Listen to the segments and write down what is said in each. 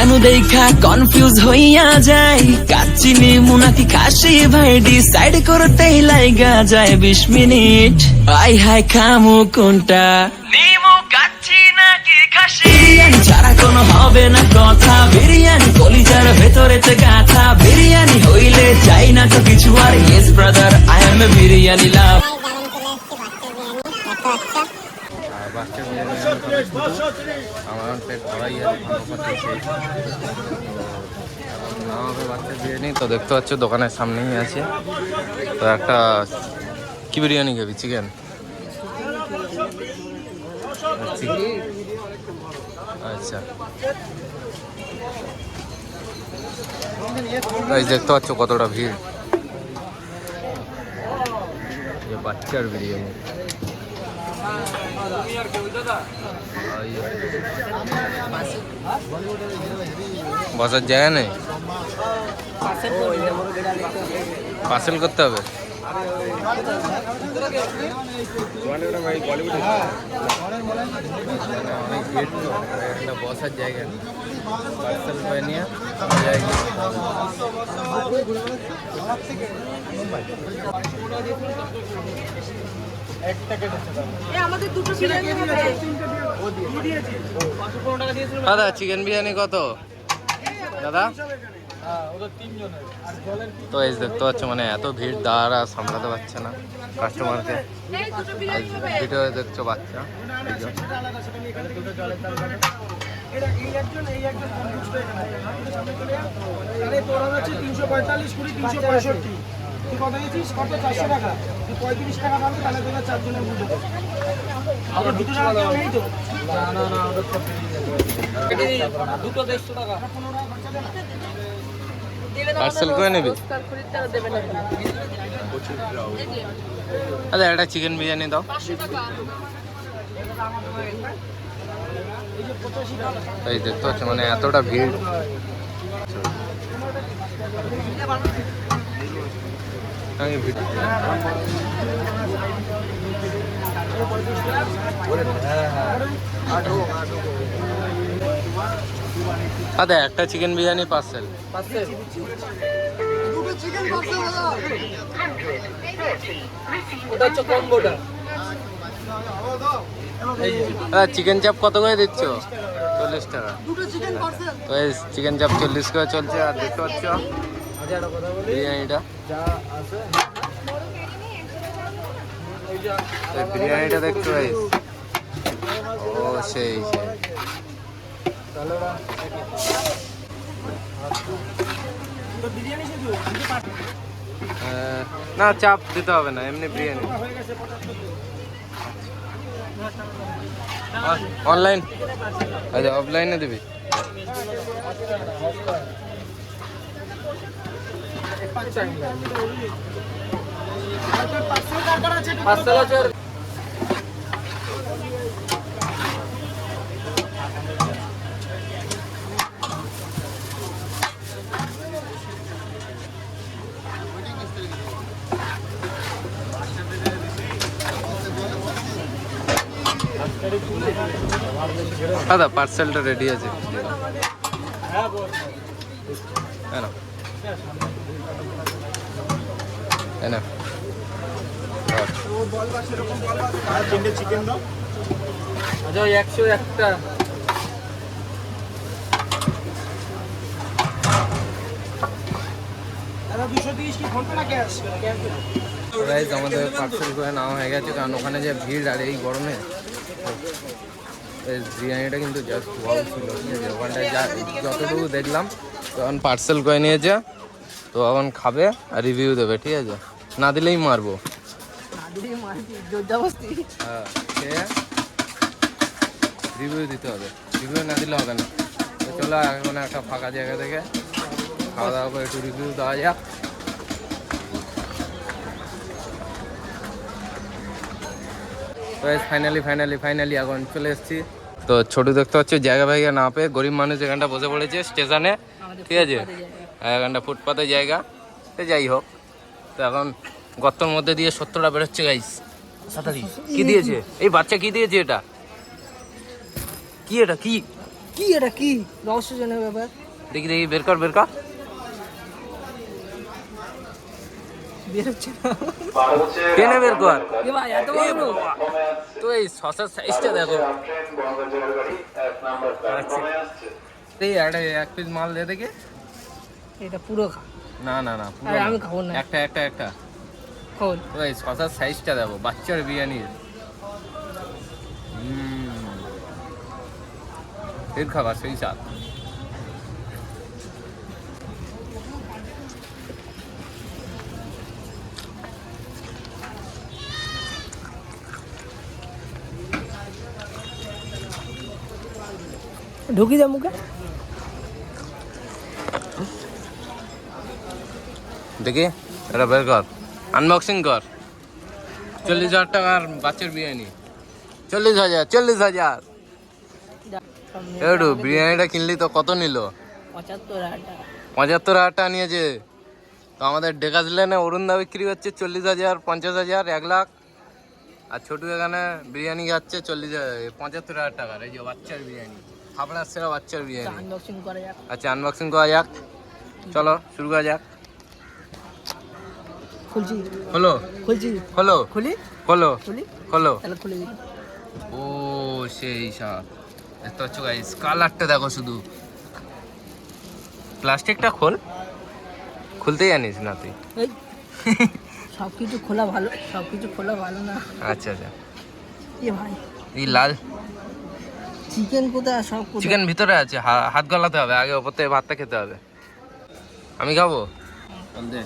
Menu দেখা confuse হইয়া যায়, কাচ্চিনি মুনাকি খাসি ভাই ডিসাইড করতেই লাইগা যায় 20 মিনিট। আই হাই খামু কোনটা, নিমু কাচ্চি নাকি খাসি? বিরিয়ানি ছাড়া কোনো হবে না কথা, বিরিয়ানি কলিজার ভেতরেতে গাথা, বিরিয়ানি হইলে চাই না তো কিছু আর। Yes brother, I M A biryani লাভ। বাচ্চা আমার পেট ভরাই না হবে বাচ্চা বিরিয়ানি। তো দেখতে পাচ্ছ দোকানের সামনেই আছে। তো একটা কি বিরিয়ানি খাবি? চিকেন? আচ্ছা, দেখতে পাচ্ছ কতটা ভিড়। বাচ্চার বিরিয়ানি বসার জায়গা নেই, পার্সেল করতে হবে। অনেক ভিড়, একটা বসার জায়গা নেই, পার্সেল করে নিয়ে দাদা চিকেন বিরিয়ানি কত দাদা? তো এই দেখতে পাচ্ছ মানে এত ভিড়, দাঁড়া সামলাতে পারছে না কাস্টমারকে। ভিডিও দেখছো বাচ্চা পার্সেল করে নেবি? আচ্ছা একটা চিকেন বিরিয়ানি দাও। এই দেখতে পাচ্ছ মানে এতটা ভিড়। আচ্ছা একটা চিকেন বিরিয়ানি পার্সেল। চিকেন চাপ কত করে দিচ্ছ? 40 টাকা। তো এই চিকেন চাপ 40 করে চলছে। আর দেখতে পাচ্ছ বিরিয়ানিটা, বিরিয়ানিটা দেখতে পাইস। ও সেই না, চাপ দিতে হবে না, এমনি বিরিয়ানি। অনলাইন? আচ্ছা অফলাইনে দিবি? দাদা পার্সেলটা রেডি আছে। চিকেন দাও। আচ্ছা 101টা। আমাদের পার্সেল করে নেওয়া হয়ে গেছে, কারণ ওখানে যে ভিড় আর এই গরমে বিরিয়ানিটা কিন্তু জাস্ট ওয়াও ছিল। ঠিক আছে, ওখানটায় যতটুকু দেখলাম তখন পার্সেল করে নিয়েছে, তো এখন খাবে আর রিভিউ দেবে। ঠিক আছে, না দিলেই মারবো। হ্যাঁ, রিভিউ দিতে হবে, রিভিউ না দিলে হবে না। তো চলো এখন একটা ফাঁকা জায়গা থেকে খাওয়া দাওয়া করে একটু রিভিউ দেওয়া যাক। তো ফাইনালি এখন চলে এসেছি। তো ছোট দেখতে পাচ্ছি জায়গা ভাইগা না পেয়ে গরিব মানুষ এখানটা বসে পড়েছে স্টেশনে। ঠিক আছে, এখানটা ফুটপাতে জায়গা। তো যাই হোক, তো এখন গর্তর মধ্যে দিয়ে 70টা বেরোচ্ছে গাইস। কি দিয়েছে এই বাচ্চা? কি দিয়েছে এটা? কি এটা কি কি এটা কি রহস্যজনক ব্যাপার? দেখি দেখি, বের কর বের কর। বের হচ্ছে না। টেনে বের কর। এ ভাই এত বড়? তো এই শশার সাইজটা দেখো। আচ্ছা। এই একটা এক পিস মাল দে দেখি। এটা পুরো খা। না না না, পুরো আরে না। আমি খাবো না। একটা। খোল। তো এই শশার সাইজটা দেখো, বাচ্চার বিরিয়ানি। ফের খাবার সেই স্বাদ। ঢুকি যা মুখে। দেখি এটা বের কর, আনবক্সিং কর। 40,000 টাকার বাচ্চার বিরিয়ানি। 40,000। একটু বিরিয়ানিটা কিনলি তো কত নিল? 75,000 টাকা। 75,000 টাকা নিয়েছে। তো আমাদের ডেকাস লেনে অরুণদা বিক্রি করছে 40,000, 50,000, 1 লাখ। আর ছোটু এখানে বিরিয়ানি খাচ্ছে 75,000 টাকার। এই যে বাচ্চার বিরিয়ানি, হাবড়ার সেরা বাচ্চার বিরিয়ানি। আনবক্সিং করা যাক। আচ্ছা, আনবক্সিং করা যাক। চলো শুরু করা যাক। খুলছি। হলো খুলছি। হলো খুলি। হলো খুলি। হলো। তাহলে খুলে দিই। ও সেই সব দেখতে পাচ্ছ গাইস, কালারটা দেখো শুধু। প্লাস্টিকটা খোল, খুলতে জানিস না তুই? এই সবকিছু খোলা ভালো, সবকিছু খোলা ভালো না। আচ্ছা আচ্ছা। এ ভাই এই লাল চিকেন কোথায়? সব কোথায়? চিকেন ভিতরে আছে, হাত গলাতে হবে আগে, ওপর থেকে ভাতটা খেতে হবে। আমি খাবো? চল দে।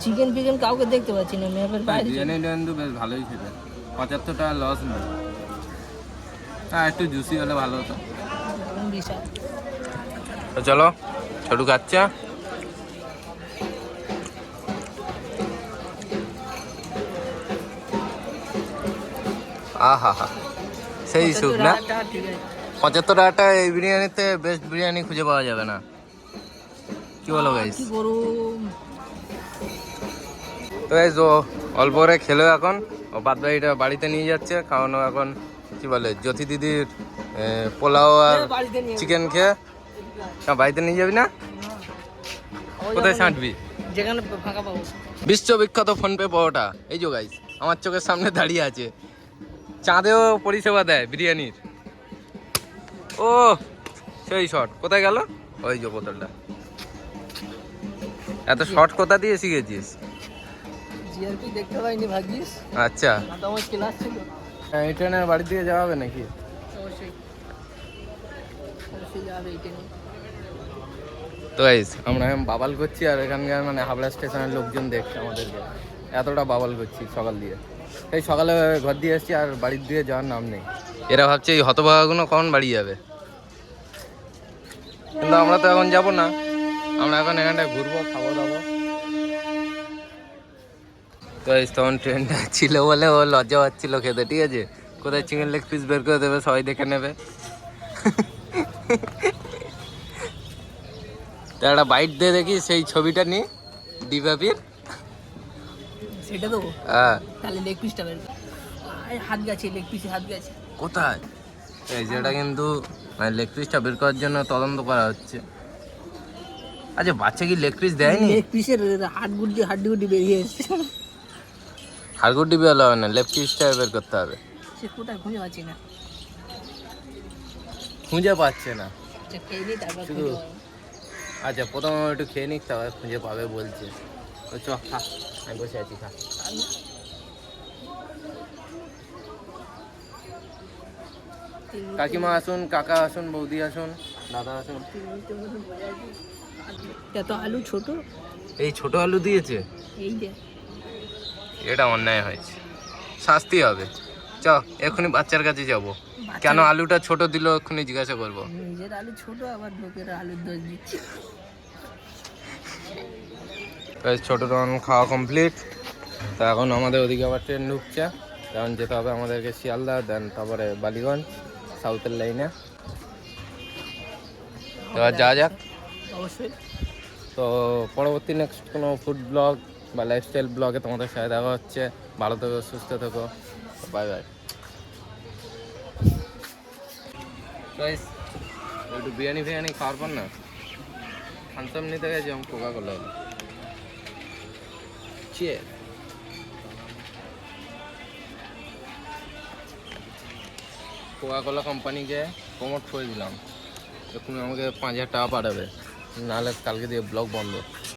চিকেন ফিকেন কাউকে দেখতে পাচ্ছি না, ম্যাপের বাইরে। বিরিয়ানিটা কিন্তু বেশ ভালোই খেতে। 75 টাকা লস নেই। হ্যাঁ, একটু জুসি হলে ভালো হতো। বিশাল। তো চলো, ছোটু খাচ্ছে। আহা হা, সেই সুখ না? 75 টাকাটা এই বিরিয়ানিতে বেস্ট বিরিয়ানি খুঁজে পাওয়া যাবে না। কি বলো গাইস? কি গরম। তো গাইস, ও অল্প করে খেলো এখন। ও বাদ বাকিটা বাড়িতে নিয়ে যাচ্ছে, খাওয়ানো এখন কি বলে জ্যোতি দিদির পোলাও আর চিকেন খেয়ে। না, বাড়িতে নিয়ে যাবি না? কোথায় ছাঁটবি? যেখানে ফাঁকা পাবো। বিশ্ববিখ্যাত ফোনপে পরোটা। এই যে গাইস, আমার চোখের সামনে দাঁড়িয়ে আছে। চাঁদেও পরিষেবা দেয় বিরিয়ানির। ও সেই শট কোথায় গেল? ওই যে বোতলটা। এত শর্ট কোথা দিয়ে শিখেছিস? জিআরপি দেখতে পাইনি ভাগ্যিস। আচ্ছা, আমার ক্লাস ছিল। এই ট্রেনের বাড়ি দিয়ে যাওয়া হবে নাকি? অবশ্যই অবশ্যই যাবে এই ট্রেনে। তো গাইস, আমরা এখন বাবাল করছি, আর এখানকার মানে হাবড়া স্টেশনের লোকজন দেখছে আমাদেরকে। এতটা বাবাল করছি সকাল দিয়ে। এই সকালে ঘর দিয়ে এসেছি, আর বাড়ির দিয়ে যাওয়ার নাম নেই। এরা ভাবছে এই হতভাগাগুলো কখন বাড়ি যাবে, কিন্তু আমরা তো এখন যাব না। আমরা এখন এখানটায় ঘুরবো, খাবো দাবো। তো তখন ট্রেনটা ছিল বলে ও লজ্জা পাচ্ছিল খেতে, ঠিক আছে? কোথায় চিকেন লেগ পিস বের করে দেবে, সবাই দেখে নেবে। তো একটা বাইট দিয়ে দেখি সেই ছবিটা নিয়ে ডিবাপির। সেটা তো হ্যাঁ, তাহলে লেগ পিসটা বের কর। হাত গেছে, লেগ পিসে হাত গেছে। কোথায়? এই যেটা কিন্তু মানে লেগ পিসটা বের করার জন্য তদন্ত করা হচ্ছে। আচ্ছা, বাচ্চা কি লেগ পিস দেয়নি? লেগ পিসের হাড্ডি গুড্ডি বেরিয়ে এসেছে। হাড়গুড্ডি বেরোলে হবে না, লেগ পিসটা বের করতে হবে। সে কোথায় খুঁজে পাচ্ছি না। খুঁজে পাচ্ছে না আচ্ছা খেয়ে নিই তারপর শুধু। খুঁজে পাবো। আচ্ছা, প্রথমে একটু খেয়ে নিক, তারপরে খুঁজে পাবে বলছে। তো চ, খা, আমি বসে আছি, খা। কাকিমা আসুন, কাকা আসুন, বৌদি আসুন, দাদা আসুন। এত আলু ছোট। এই ছোট আলু দিয়েছে, এই যে এটা অন্যায় হয়েছে, শাস্তি হবে। চ, এক্ষুনি বাচ্চার কাছে যাব। কেন আলুটা ছোট দিল এক্ষুনি জিজ্ঞাসা করবো। নিজের আলু ছোট, আবার লোকের আলুর দোষ দিচ্ছে। ছোট তখন খাওয়া কমপ্লিট। তো এখন আমাদের ওদিকে আবার ট্রেন ঢুকছে, তখন যেতে হবে আমাদেরকে শিয়ালদা, দেন তারপরে বালিগঞ্জ সাউথের লাইনে। এবার যাওয়া যাক। অবশ্যই। তো পরবর্তী নেক্সট কোনো ফুড ব্লগ বা লাইফস্টাইল ব্লগে তোমাদের সাথে দেখা হচ্ছে। ভালো থেকো, সুস্থ থেকো। তো বাই বাই। গাইস একটু বিরিয়ানি ফিরিয়ানি খাওয়ার পর না থামসাম নিতে গেছি, আমি কোকা কোলা হলো। চিয়ার। কোকা কোলা কোম্পানিকে প্রমোট করে দিলাম, এখন আমাকে 5,000 টাকা পাঠাবে, নাহলে কালকে দিয়ে ব্লগ বন্ধ।